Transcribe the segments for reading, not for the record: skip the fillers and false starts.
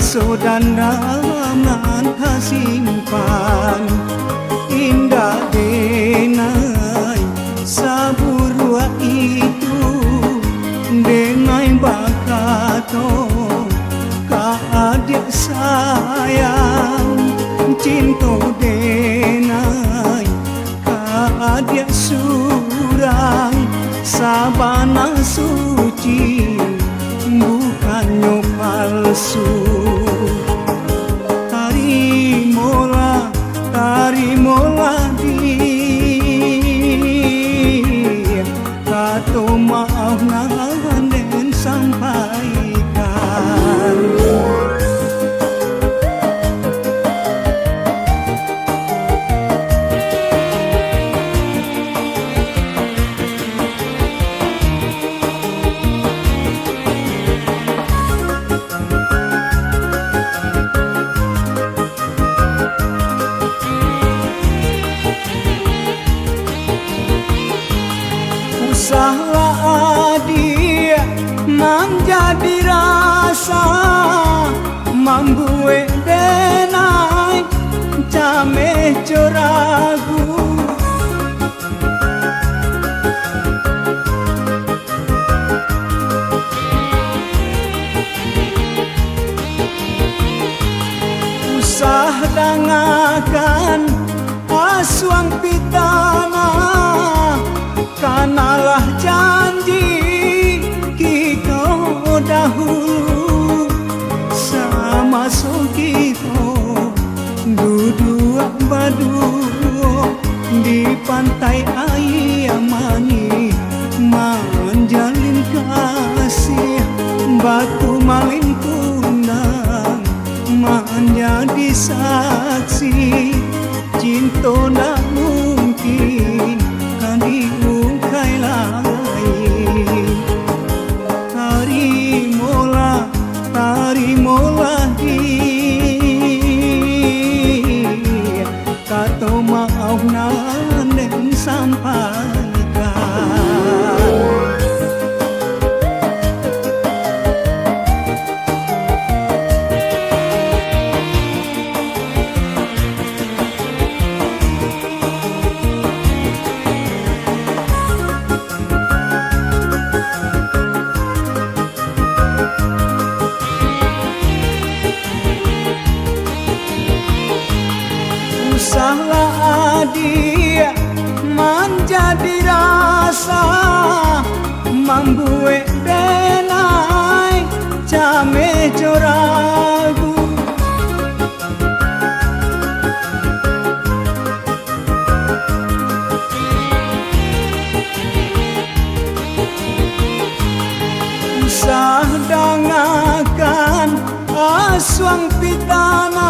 sodanangan kasimpan indah denai saburua itu denai bakato ka adik sayang cinta denai ka adik surang sabana suci bukannya palsu. Tarimola dia kata maaf dan sampaikan. Salah dia menjadi rasa membuat denai jame coragu. Usah dangakan aswang pitana kanalah janji kita dahulu sama kita duduk berdua di pantai air mani menjalin kasih batu maling kundang menjadi saksi cinta tak mungkin kan diungkai lain. Tarimola dia kata maaf dan sampaikan. Salah dia menjadi rasa membuat denai jame coragu. Usah dangakan aswang pitana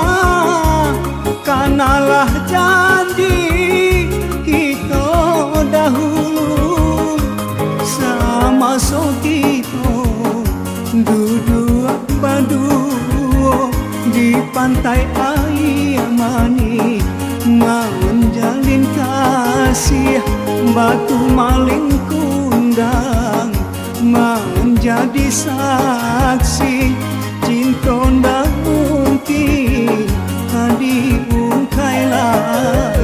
kanalah janji kita dahulu sama kita duduk berdua di pantai air mani menjalin kasih batu maling kundang menjadi saksi cinta tak mungkin diungkai lain.